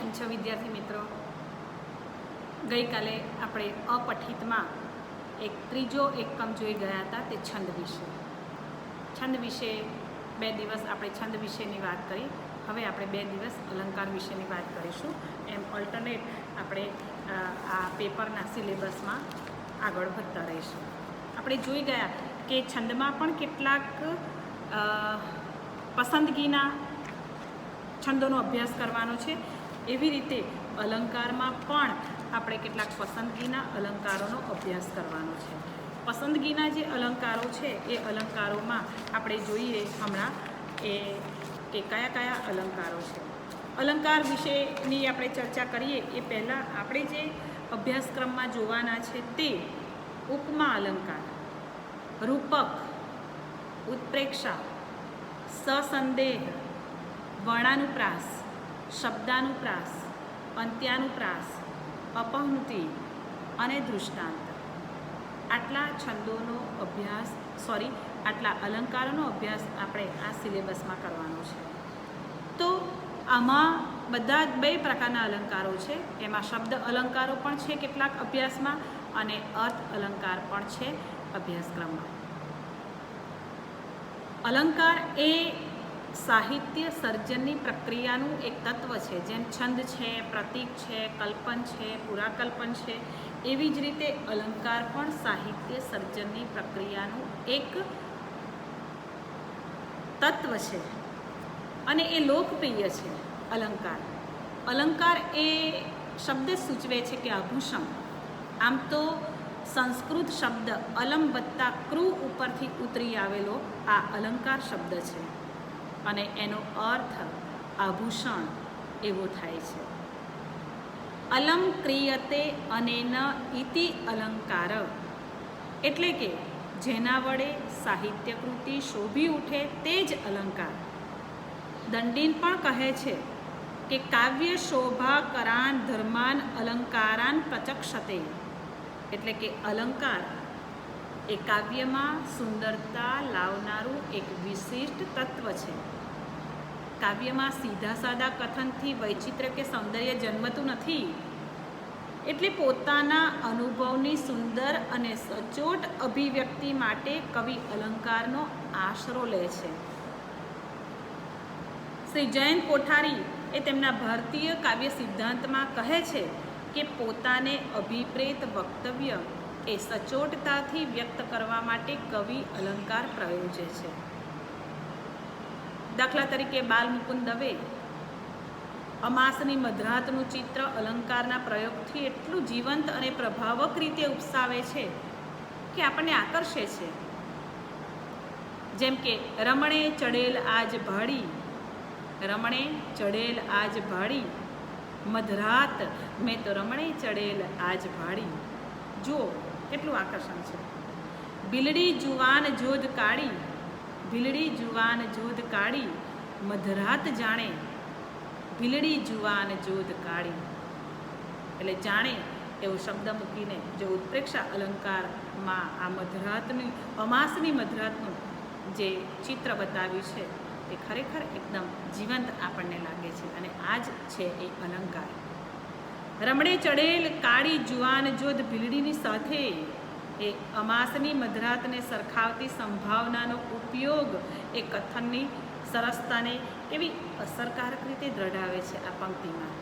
કેમ છો વિદ્યાર્થી મિત્રો? ગઈકાલે આપણે અપઠિતમાં એક ત્રીજો એકમ જોઈ ગયા હતા, તે છંદ વિશે. છંદ વિશે 2 દિવસ આપણે છંદ વિશેની વાત કરી. હવે આપણે 2 દિવસ અલંકાર વિશેની વાત કરીશું. એમ ઓલ્ટરનેટ આપણે આ પેપરના સિલેબસમાં આગળ વધતા રહીશું. આપણે જોઈ ગયા કે છંદમાં પણ કેટલાક પસંદગીના છંદોનો અભ્યાસ કરવાનો છે. એવી રીતે અલંકારમાં પણ આપણે કેટલાક પસંદગીના અલંકારોનો અભ્યાસ કરવાનો છે. પસંદગીના જે અલંકારો છે એ અલંકારોમાં આપણે જોઈએ હમણાં કે કયા કયા અલંકારો છે. અલંકાર વિશેની આપણે ચર્ચા કરીએ એ પહેલાં આપણે જે અભ્યાસક્રમમાં જોવાના છે તે ઉપમા અલંકાર, રૂપક, ઉત્પ્રેક્ષા, સસંદેહ, વર્ણાનુપ્રાસ, શબ્દાનુપ્રાસ, અંત્યાનુપ્રાસ, અપહૃતિ અને દૃષ્ટાંત. આટલા છંદોનો અભ્યાસ આટલા અલંકારોનો અભ્યાસ આપણે આ સિલેબસમાં કરવાનો છે. તો આમાં બધા જ 2 પ્રકારના અલંકારો છે. એમાં શબ્દ અલંકારો પણ છે કેટલાક અભ્યાસમાં અને અર્થ અલંકાર પણ છે અભ્યાસક્રમમાં. અલંકાર એ સાહિત્ય સર્જનની પ્રક્રિયાનું એક તત્વ છે. જેમ છંદ છે, પ્રતીક છે, કલ્પન છે, પુરાકલ્પન છે, એવી જ રીતે અલંકાર પણ સાહિત્ય સર્જનની પ્રક્રિયાનું એક તત્વ છે અને એ લોકપ્રિય છે. અલંકાર એ શબ્દ સૂચવે છે કે આભૂષણ. આમ તો સંસ્કૃત શબ્દ અલમ વત્તા કૃ ઉપરથી ઉતરી આવેલો આ અલંકાર શબ્દ છે અને એનો અર્થ આભૂષણ એવો થાય છે. અલમ ક્રિયતે અનેન ઇતિ અલંકાર, એટલે કે જેના વડે સાહિત્યકૃતિ શોભી ઉઠે તે જ અલંકાર. દંડીન પણ કહે છે કે કાવ્ય શોભા કરાન ધર્માન અલંકારાન પ્રચક્ષતે, એટલે કે અલંકાર એ કાવ્યમાં સુંદરતા લાવનારું એક વિશિષ્ટ તત્વ છે. કાવ્યમાં સીધા સાદા કથનથી વૈચિત્ર્ય કે સૌંદર્ય જન્મતું નથી. એટલે પોતાના અનુભવની સુંદર અને સચોટ અભિવ્યક્તિ માટે કવિ અલંકારનો આશરો લે છે. શ્રી જયંત કોઠારી એ તેમના ભારતીય કાવ્ય સિદ્ધાંતમાં કહે છે કે પોતાને અભિપ્રેત વક્તવ્ય એ સચોટતાથી વ્યક્ત કરવા માટે કવિ અલંકાર પ્રયોજે છે. દાખલા તરીકે બાલમુકુંદ દવે અમાસની મધરાતનું ચિત્ર અલંકારના પ્રયોગથી એટલું જીવંત અને પ્રભાવક રીતે ઉપસાવે છે કે આપણને આકર્ષે છે. જેમ કે રમણે ચડેલ આજ ભાડી, રમણે ચડેલ આજ ભાડી, મધરાત મેં તો રમણે ચડેલ આજ ભાડી. જુઓ કેટલું આકર્ષણ છે. બિલડી જુવાન જોધ કાળી, ભીલડી જુવાન જોધ કાળી, મધરાત જાણે ભીલડી જુવાન જોધ કાળી. એટલે જાણે એવો શબ્દ મૂકીને જો ઉત્પ્રેક્ષા અલંકારમાં આ મધરાતની અમાસની મધરાતનું જે ચિત્ર બતાવ્યું છે એ ખરેખર એકદમ જીવંત આપણને લાગે છે અને આ જ છે એ અલંકાર. રમણે ચડેલ કાળી જુવાન જોધ ભીલડીની સાથે એ અમાસની મધરાતને સરખાવતી સંભાવનાનો ઉપયોગ એ કથનની સરસતાને એવી અસરકારક રીતે દ્રઢાવે છે આ પંક્તિમાં.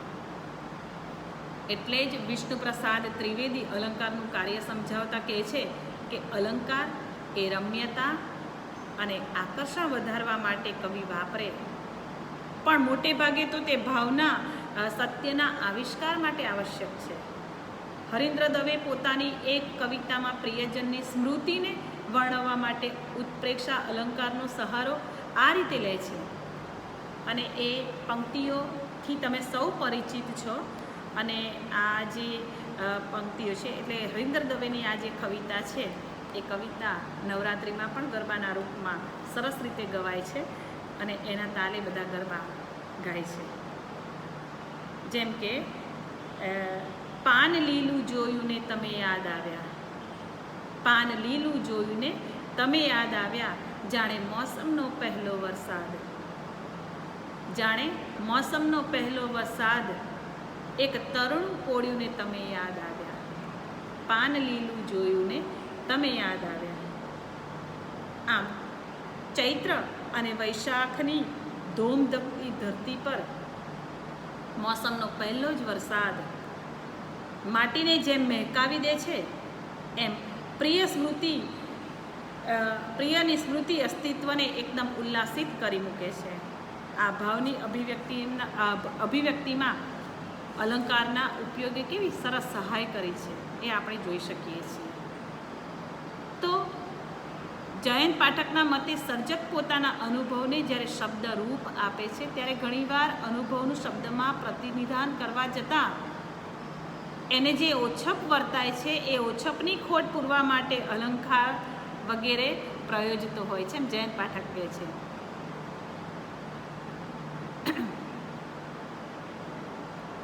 એટલે જ વિષ્ણુપ્રસાદ ત્રિવેદી અલંકારનું કાર્ય સમજાવતા કહે છે કે અલંકાર એ રમ્યતા અને આકર્ષણ વધારવા માટે કવિ વાપરે, પણ મોટે ભાગે તો તે ભાવના સત્યના આવિષ્કાર માટે આવશ્યક છે. હરીન્દ્ર દવે પોતાની એક કવિતામાં પ્રિયજનની સ્મૃતિને વર્ણવવા માટે ઉત્પ્રેક્ષા અલંકારનો સહારો આ રીતે લે છે અને એ પંક્તિઓથી તમે સૌ પરિચિત છો. અને આ જે પંક્તિઓ છે એટલે હરીન્દ્ર દવેની આ જે કવિતા છે એ કવિતા નવરાત્રિમાં પણ ગરબાના રૂપમાં સરસ રીતે ગવાય છે અને એના તાલે બધા ગરબા ગાય છે. જેમ કે પાન લીલું જોયું ને તમે યાદ આવ્યા, પાન લીલું જોયું ને તમે યાદ આવ્યા, જાણે મોસમનો પહેલો વરસાદ, જાણે મોસમનો પહેલો વરસાદ એક તરુણ પોળ્યું ને તમે યાદ આવ્યા, પાન લીલું જોયું ને તમે યાદ આવ્યા. આમ ચૈત્ર અને વૈશાખની ધોમધપતી ધરતી પર મોસમનો પહેલો જ વરસાદ માટીને જેમ મહેકાવી દે છે, એમ પ્રિયની સ્મૃતિ અસ્તિત્વને એકદમ ઉલ્લાસિત કરી મૂકે છે. આ ભાવની અભિવ્યક્તિમાં અલંકારના ઉપયોગે કેવી સરસ સહાય કરી છે એ આપણે જોઈ શકીએ છીએ. તો જયંત પાઠકના મતે સર્જક પોતાના અનુભવને જ્યારે શબ્દ રૂપ આપે છે ત્યારે ઘણીવાર અનુભવનું શબ્દમાં પ્રતિનિધાન કરવા જતાં એને જે ઓછપ વર્તાય છે એ ઓછપની ખોટ પૂરવા માટે અલંકાર વગેરે પ્રયોજિતો હોય છે, એમ જયંત પાઠક કહે છે.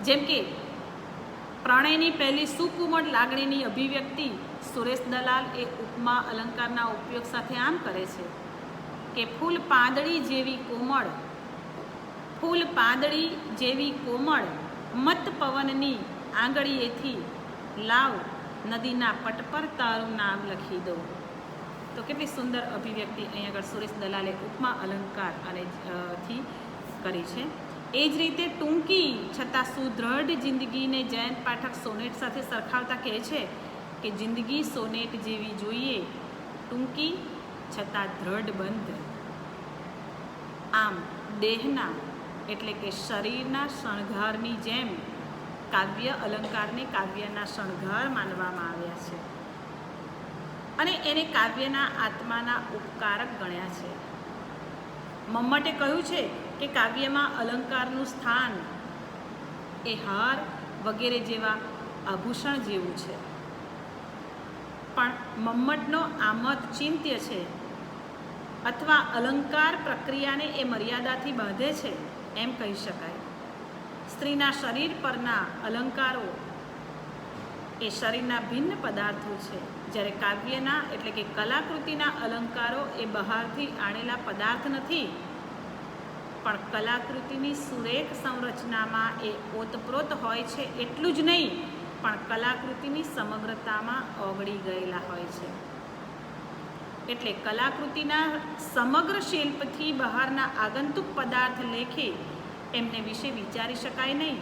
જેમ કે પ્રણયની પહેલી સુકુમળ લાગણીની અભિવ્યક્તિ સુરેશ દલાલ એ ઉપમા અલંકારના ઉપયોગ સાથે આમ કરે છે કે ફૂલ પાંદડી જેવી કોમળ મત પવનની આંગળીએથી લાવ નદીના પટ પર તારું નામ લખી દો. તો કેટલી સુંદર અભિવ્યક્તિ અહીં આગળ સુરેશ દલાલે ઉપમા અલંકાર અને થી કરી છે. એ જ રીતે ટૂંકી છતાં સુદૃઢ જિંદગીને જયંત પાઠક સોનેટ સાથે સરખાવતા કહે છે કે જિંદગી સોનેટ જેવી જોઈએ, ટૂંકી છતાં દ્રઢ બંધ. આમ દેહના એટલે કે શરીરના શણગારની જેમ કાવ્ય અલંકારને કાવ્યના શણગાર માનવામાં આવ્યા છે અને એને કાવ્યના આત્માના ઉપકારક ગણ્યા છે. મમ્મટે કહ્યું છે કે કાવ્યમાં અલંકારનું સ્થાન એ હાર વગેરે જેવા આભૂષણ જેવું છે. પણ મમ્મટનો આ મત ચિંત્ય છે અથવા અલંકાર પ્રક્રિયાને એ મર્યાદાથી બાંધે છે એમ કહી શકાય. સ્ત્રીના શરીર પરના અલંકારો એ શરીરના ભિન્ન પદાર્થો છે, જ્યારે કાવ્યના એટલે કે કલાકૃતિના અલંકારો એ બહારથી આણેલા પદાર્થ નથી, પણ કલાકૃતિની સુરેખ સંરચનામાં એ ઓતપ્રોત હોય છે. એટલું જ નહીં, પણ કલાકૃતિની સમગ્રતામાં ઓગળી ગયેલા હોય છે. એટલે કલાકૃતિના સમગ્ર શિલ્પથી બહારના આગંતુક પદાર્થ લેખે એમને વિશે વિચારી શકાય નહીં.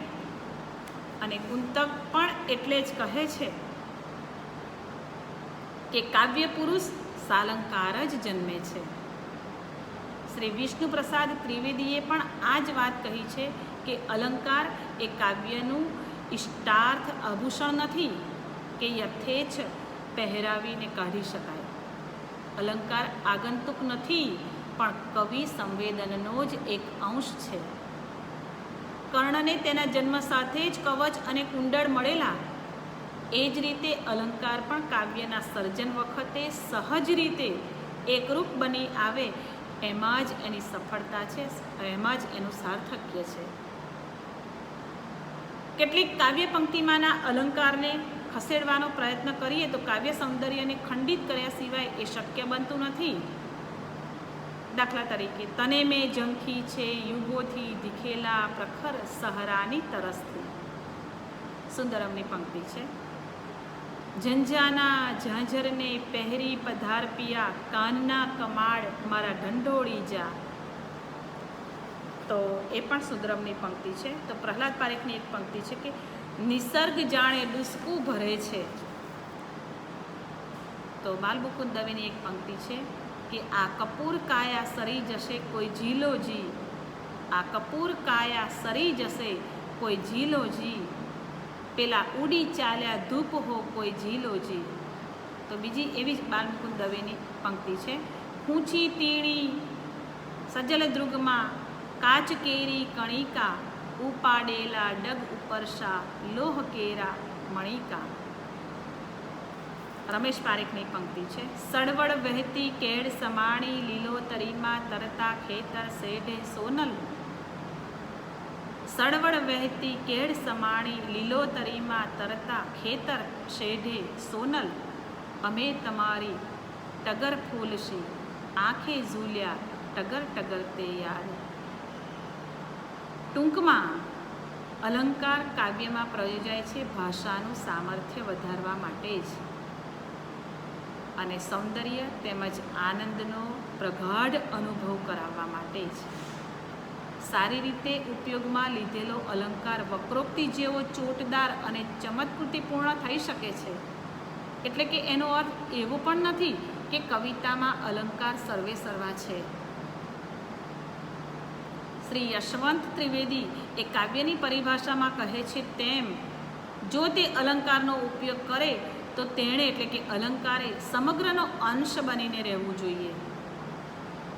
અને કુંતક પણ એટલે જ કહે છે કે કાવ્ય પુરુષ સાલંકાર જ જન્મે છે. શ્રી વિષ્ણુ પ્રસાદ ત્રિવેદીએ પણ આ જ વાત કહી છે કે અલંકાર એ કાવ્યનું ઇષ્ટાર્થ આભૂષણ નથી કે યથેચ્છ પહેરાવીને કાઢી શકાય. અલંકાર આગંતુક નથી, પણ કવિ સંવેદનનો જ એક અંશ છે. કર્ણને તેના જન્મ સાથે જ કવચ અને કુંડળ મળેલા, એ જ રીતે અલંકાર પણ કાવ્યના સર્જન વખતે સહજ રીતે એકરૂપ બની આવે એમાં જ એની સફળતા છે, એમાં જ એનું સાર્થક્ય છે. કેટલીક કાવ્ય પંક્તિમાંના અલંકારને ખસેડવાનો પ્રયત્ન કરીએ તો કાવ્ય સૌંદર્યને ખંડિત કર્યા સિવાય એ શક્ય બનતું નથી. દાખલા તરીકે તને મેં ઝંખી છે યુગોથી દીખેલા પ્રખર સહરાની તરસથી, સુંદરમની પંક્તિ છે. ઝંઝાના ઝાંઝરને પહેરી પધાર પિયા, કાનના કમાડ મારા ઢંઢોળી જા. તો એ પણ સુંદરમની પંક્તિ છે. તો પ્રહલાદ પારેખની એક પંક્તિ છે કે નિસર્ગ જાણે ડુસકું ભરે છે. તો બાલમુકુંદ દવેની એક પંક્તિ છે કે આ કપૂર કાયા સરી જશે કોઈ ઝીલો જી, આ કપૂર કાયા સરી જશે કોઈ ઝીલો જી, પેલા ઉડી ચાલ્યા ધૂપ હો કોઈ ઝીલો જી. તો બીજી એવી જ બાલમુકુંદ દવેની પંક્તિ છે. ઊંચી તીણી સજલ દ્રુગમાં કાચ કેરી કણિકા, ઉપાડેલા ડગ ઉપરશા લોહ કેરા મણિકા. રમેશ પારેખની પંક્તિ છે. સળવળ વહેતી કેળ સમાણી લીલોતરીમાં તરતા ખેતર શેઢે સોનલ. સળવળ વહેતી કેળ સમાણી લીલોતરીમાં તરતા ખેતર શેઢે સોનલ, અમે તમારી ટગર ફૂલશી આંખે ઝૂલ્યા ટગર ટગર તે યાદ. ટૂંકમાં અલંકાર કાવ્યમાં પ્રયોજાય છે ભાષાનું સામર્થ્ય વધારવા માટે જ અને સૌંદર્ય તેમજ આનંદનો પ્રગાઢ અનુભવ કરાવવા માટે જ. સારી રીતે ઉપયોગમાં લીધેલો અલંકાર વક્રોક્તિ જેવો ચોટદાર અને ચમત્કૃતિપૂર્ણ થઈ શકે છે. એટલે કે એનો અર્થ એવો પણ નથી કે કવિતામાં અલંકાર સર્વે સર્વા છે. શ્રી યશવંત ત્રિવેદી એ કાવ્યની પરિભાષામાં કહે છે તેમ જો તે અલંકારનો ઉપયોગ કરે તો તેણે એટલે કે અલંકારે સમગ્રનો અંશ બનીને રહેવું જોઈએ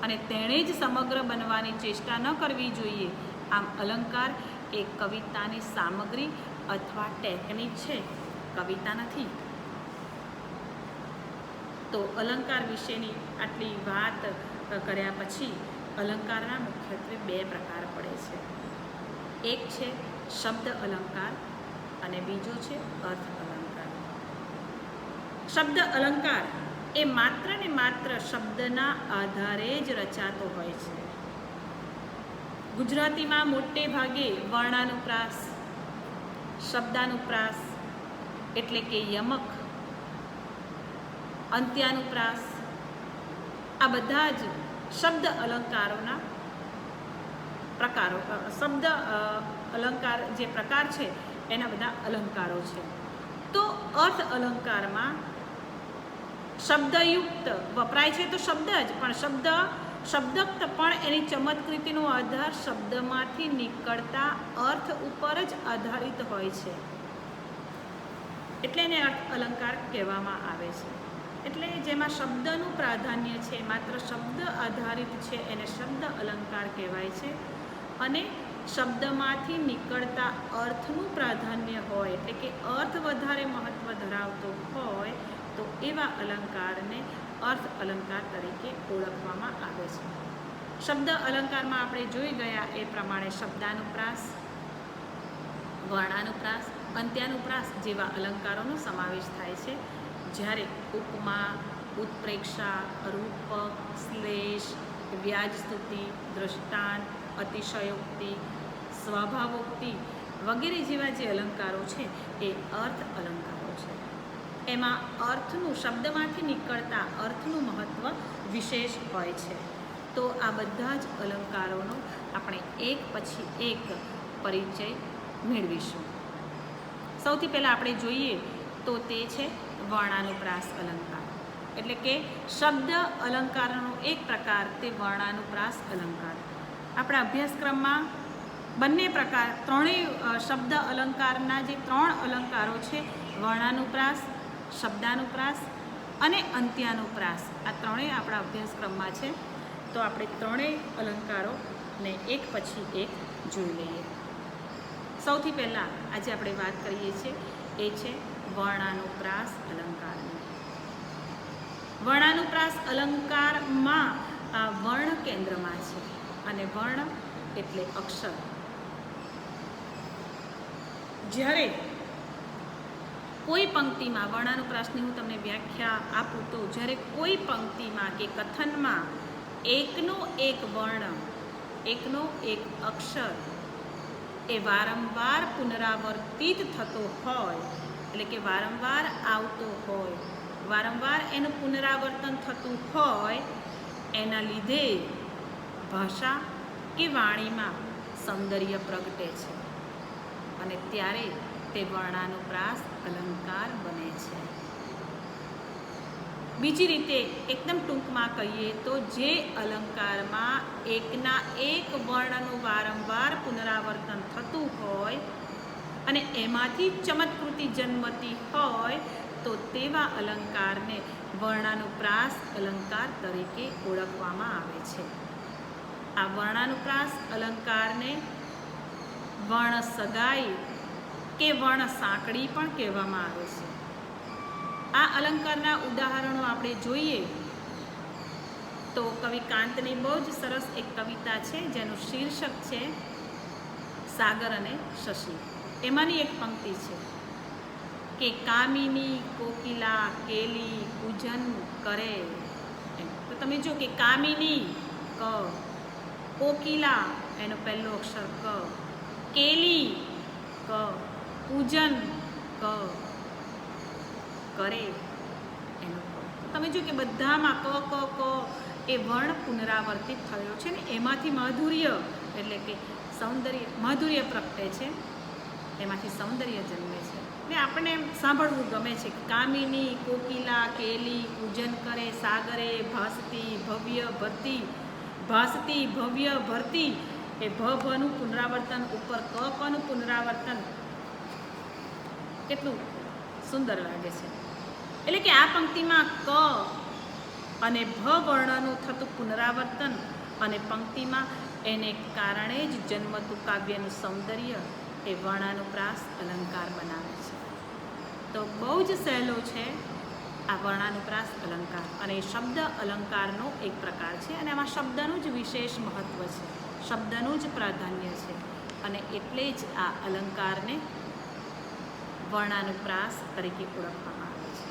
અને તેણે જ સમગ્ર બનવાની ચેષ્ટા ન કરવી જોઈએ. આમ અલંકાર એ કવિતાની સામગ્રી અથવા ટેકનિક છે, કવિતા નથી. તો અલંકાર વિશેની આટલી વાત કર્યા પછી અલંકારના મુખ્યત્વે બે પ્રકાર પડે છે. એક છે શબ્દ અલંકાર અને બીજો છે અર્થ અલંકાર. શબ્દ અલંકાર એ માત્ર ને માત્ર શબ્દના આધારે જ રચાતો હોય છે. ગુજરાતીમાં મોટે ભાગે વર્ણાનુપ્રાસ, શબ્દાનુપ્રાસ એટલે કે યમક, અંત્યાનુપ્રાસ આ બધા જ શબ્દ અલંકારોના પ્રકારો, શબ્દ અલંકાર જે પ્રકાર છે એના બધા અલંકારો છે. તો અર્થ અલંકારમાં શબ્દયુક્ત વપરાય છે તો શબ્દ જ, પણ શબ્દયુક્ત પણ એની ચમત્કૃતિનો આધાર શબ્દમાંથી નીકળતા અર્થ ઉપર જ આધારિત હોય છે. એટલે એને અર્થ અલંકાર કહેવામાં આવે છે. એટલે જેમાં શબ્દનું પ્રાધાન્ય છે, માત્ર શબ્દ આધારિત છે, એને શબ્દ અલંકાર કહેવાય છે. અને શબ્દમાંથી નીકળતા અર્થનું પ્રાધાન્ય હોય એટલે કે અર્થ વધારે મહત્ત્વ ધરાવતો હોય તો એવા અલંકારને અર્થ અલંકાર તરીકે ઓળખવામાં આવે છે. શબ્દ અલંકારમાં આપણે જોઈ ગયા એ પ્રમાણે શબ્દાનુપ્રાસ, વર્ણાનુપ્રાસ, અંત્યાનુપ્રાસ જેવા અલંકારોનો સમાવેશ થાય છે. જ્યારે ઉપમા, ઉત્પ્રેક્ષા, રૂપક, શ્લેષ, વ્યાજસ્તુતિ, દૃષ્ટાંત, અતિશયોક્તિ, સ્વભાવોક્તિ વગેરે જેવા જે અલંકારો છે એ અર્થ અલંકારો છે. એમાં અર્થનું, શબ્દમાંથી નીકળતા અર્થનું મહત્ત્વ વિશેષ હોય છે. તો આ બધા જ અલંકારોનો આપણે એક પછી એક પરિચય મેળવીશું. સૌથી પહેલાં આપણે જોઈએ તો તે છે વર્ણાનુપ્રાસ અલંકાર. એટલે કે શબ્દ અલંકારનો એક પ્રકાર તે વર્ણાનુપ્રાસ અલંકાર. આપણા અભ્યાસક્રમમાં બંને પ્રકાર, ત્રણેય શબ્દ અલંકારના જે ત્રણ અલંકારો છે વર્ણાનુપ્રાસ, શબ્દાનુપ્રાસ અને અંત્યાનુપ્રાસ, આ ત્રણેય આપણા અભ્યાસક્રમમાં છે. તો આપણે ત્રણેય અલંકારોને એક પછી એક જોઈ લઈએ. સૌથી પહેલાં આજે આપણે વાત કરીએ છીએ એ છે વર્ણાનુપ્રાસ અલંકારની. વર્ણાનુપ્રાસ અલંકારમાં વર્ણ કેન્દ્રમાં છે અને વર્ણ એટલે અક્ષર. જ્યારે કોઈ પંક્તિમાં, વર્ણાનુપ્રાસની હું તમને વ્યાખ્યા આપું તો જ્યારે કોઈ પંક્તિમાં કે કથનમાં એકનો એક વર્ણ, એકનો એક અક્ષર એ વારંવાર પુનરાવર્તિત થતો હોય એટલે કે વારંવાર આવતો હોય, વારંવાર એનું પુનરાવર્તન થતું હોય, એના લીધે ભાષા કે વાણીમાં સૌંદર્ય પ્રગટે છે અને ત્યારે તે વર્ણાનુપ્રાસ અલંકાર બને છે. બીજી રીતે એકદમ ટૂંકમાં કહીએ તો જે અલંકારમાં એકના એક વર્ણનું વારંવાર પુનરાવર્તન થતું હોય અને એમાંથી ચમત્કૃતિ જન્મતી હોય તો તેવા અલંકારને વર્ણાનુપ્રાસ અલંકાર તરીકે ઓળખવામાં આવે છે. આ વર્ણાનુપ્રાસ અલંકારને વર્ણ સગાઈ કે વર્ણ સાંકળી પણ કહેવામાં આવે છે. આ અલંકારના ઉદાહરણો આપણે જોઈએ તો કવિ કાંતની બહુ જ સરસ એક કવિતા છે જેનું શીર્ષક છે સાગર અને શશી. એમાંની એક પંક્તિ છે કે કામિની કોકિલા કેલી પૂજન કરે. તો તમે જો કે કામિની ક, કોકિલા એનો પહેલો અક્ષર ક, કેલી પૂજન ક કરે એનું ક. તમે જો કે બધામાં ક ક ક એ વર્ણ પુનરાવર્તિત થયો છે ને એમાંથી માધુર્ય એટલે કે સૌંદર્ય, માધુર્ય પ્રગટે છે, એમાંથી સૌંદર્ય જન્મે છે. ને આપણને એમ સાંભળવું ગમે છે કે કામિની કોકિલા કેલી પૂજન કરે સાગરે ભાસતી ભવ્ય ભરતી, ભાસતી ભવ્ય ભરતી, એ ભનું પુનરાવર્તન ઉપર કનું પુનરાવર્તન કેટલું સુંદર લાગે છે. એટલે કે આ પંક્તિમાં ક અને ભ વર્ણનું થતું પુનરાવર્તન અને પંક્તિમાં એને કારણે જ જન્મતું કાવ્યનું સૌંદર્ય એ વર્ણાનુપ્રાસ અલંકાર બનાવે છે. તો બહુ જ સહેલો છે આ વર્ણાનુપ્રાસ અલંકાર, અને શબ્દ અલંકારનો એક પ્રકાર છે, અને આમાં શબ્દનું જ વિશેષ મહત્ત્વ છે, શબ્દનું જ પ્રાધાન્ય છે, અને એટલે જ આ અલંકારને વર્ણાનુપ્રાસ તરીકે ઓળખવામાં આવે છે.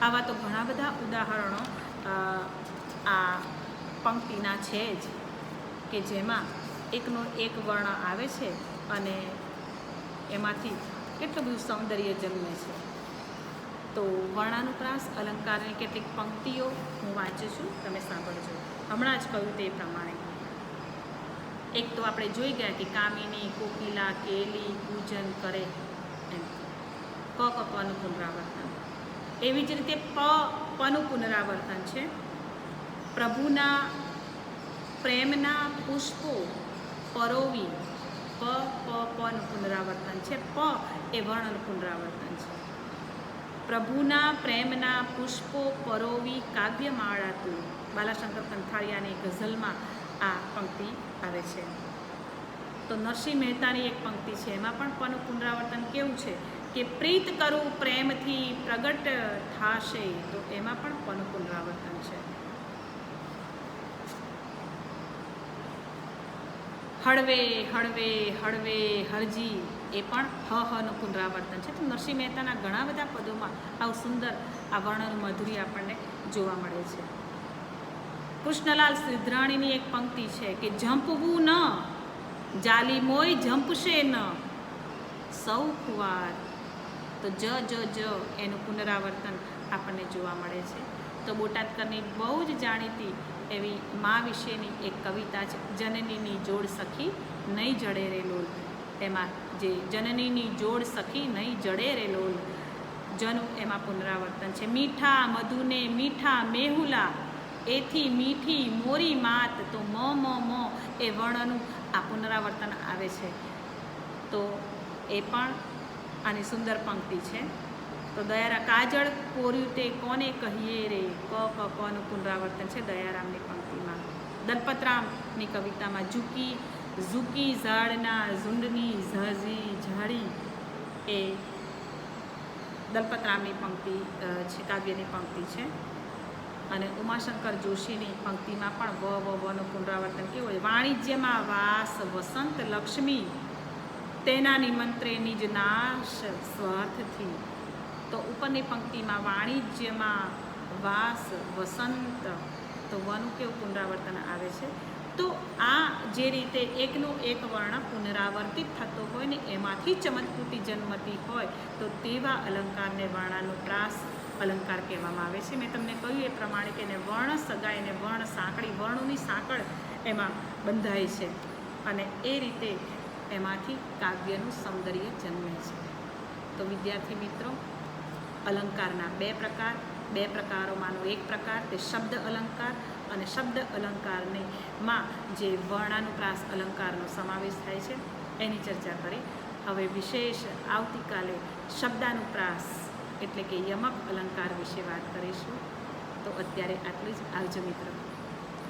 આવા તો ઘણા બધા ઉદાહરણો આ પંક્તિના છે જ, કે જેમાં એકનો એક વર્ણ આવે છે અને એમાંથી કેટલું બધું સૌંદર્ય જન્મે છે. તો વર્ણાનુપ્રાસ અલંકારની કેટલીક પંક્તિઓ હું વાંચું છું, તમે સાંભળજો. હમણાં જ કહ્યું તે પ્રમાણે એક તો આપણે જોઈ ગયા કે કામિની કોકિલા કેલી પૂજન કરે એમ કનું પુનરાવર્તન. એવી જ રીતે પનું પુનરાવર્તન છે. પ્રભુના પ્રેમના પુષ્પો પરોવી, પનું પુનરાવર્તન છે. પ એ વર્ણનું પુનરાવર્તન છે. પ્રભુના પ્રેમના પુષ્પો પરોવી કાવ્યમાળા તું, બાલાશંકર કંથારિયાની ગઝલમાં આ પંક્તિ આવે છે. તો નરસિંહ મહેતાની એક પંક્તિ છે, એમાં પણ પનું પુનરાવર્તન કેવું છે કે પ્રીત કરું પ્રેમથી પ્રગટ થાશે, તો એમાં પણ પનું પુનરાવર્તન છે. હળવે હળવે હળવે હરજી, એ પણ હનું પુનરાવર્તન છે. તો નરસિંહ મહેતાના ઘણા બધા પદોમાં આવું સુંદર આ વર્ણનું માધુર્ય આપણને જોવા મળે છે. કૃષ્ણલાલ સિદ્ધરાણીની એક પંક્તિ છે કે ઝંપવું ન જાલી મોય ઝંપશે ન સૌ ખુવાર, તો જ એનું પુનરાવર્તન આપણને જોવા મળે છે. તો બોટાદકરની બહુ જ જાણીતી એવી મા વિશેની એક કવિતા છે, જનનીની જોડ સખી નહીં જડે રે લોલ. એમાં જે જનનીની જોડ સખી નહીં જડે રે લોલ, જનું એમાં પુનરાવર્તન છે. મીઠા મધુને મીઠા મેહુલા, એથી મીઠી મોરી માત, તો મ એ વર્ણનું આ પુનરાવર્તન આવે છે. તો એ પણ આની સુંદર પંક્તિ છે. તો દયારા કાજળ કોર્યું તે કોને કહીએ રે, કનું પુનરાવર્તન છે દયારામની પંક્તિમાં. દલપતરામની કવિતામાં ઝૂકી ઝૂકી ઝાડના ઝુંડની ઝાઝી ઝાડી, એ દલપતરામની પંક્તિ છે, કાવ્યની પંક્તિ છે. અને ઉમાશંકર જોશીની પંક્તિમાં પણ વનું પુનરાવર્તન કેવું હોય, વાણિજ્યમાં વાસ વસંત લક્ષ્મી, તેના નિમંત્રે નિજ નાશ સ્વાર્થથી. તો ઉપરની પંક્તિમાં વાણિજ્યમાં વાસ વસંત, તો વનું કેવું પુનરાવર્તન આવે છે. તો આ જે રીતે એકનું એક વર્ણ પુનરાવર્તિત થતો હોય ને એમાંથી ચમત્કૃતિ જન્મતી હોય, તો તેવા અલંકારને વર્ણાનુપ્રાસ અલંકાર કહેવામાં આવે છે. મેં તમને કહ્યું એ પ્રમાણે કે એને વર્ણ સગાઈ અને વર્ણ સાંકળી, વર્ણોની સાંકળ એમાં બંધાય છે, અને એ રીતે એમાંથી કાવ્યનું સૌંદર્ય જન્મે છે. તો વિદ્યાર્થી મિત્રો, અલંકારના બે પ્રકારોમાંનો એક પ્રકાર તે શબ્દ અલંકાર, અને શબ્દ અલંકારને માં જે વર્ણાનુપ્રાસ અલંકારનો સમાવેશ થાય છે એની ચર્ચા કરી. હવે વિશેષ આવતીકાલે શબ્દાનુપ્રાસ એટલે કે યમક અલંકાર વિશે વાત કરીશું. તો અત્યારે આટલું જ. આવજો મિત્રો.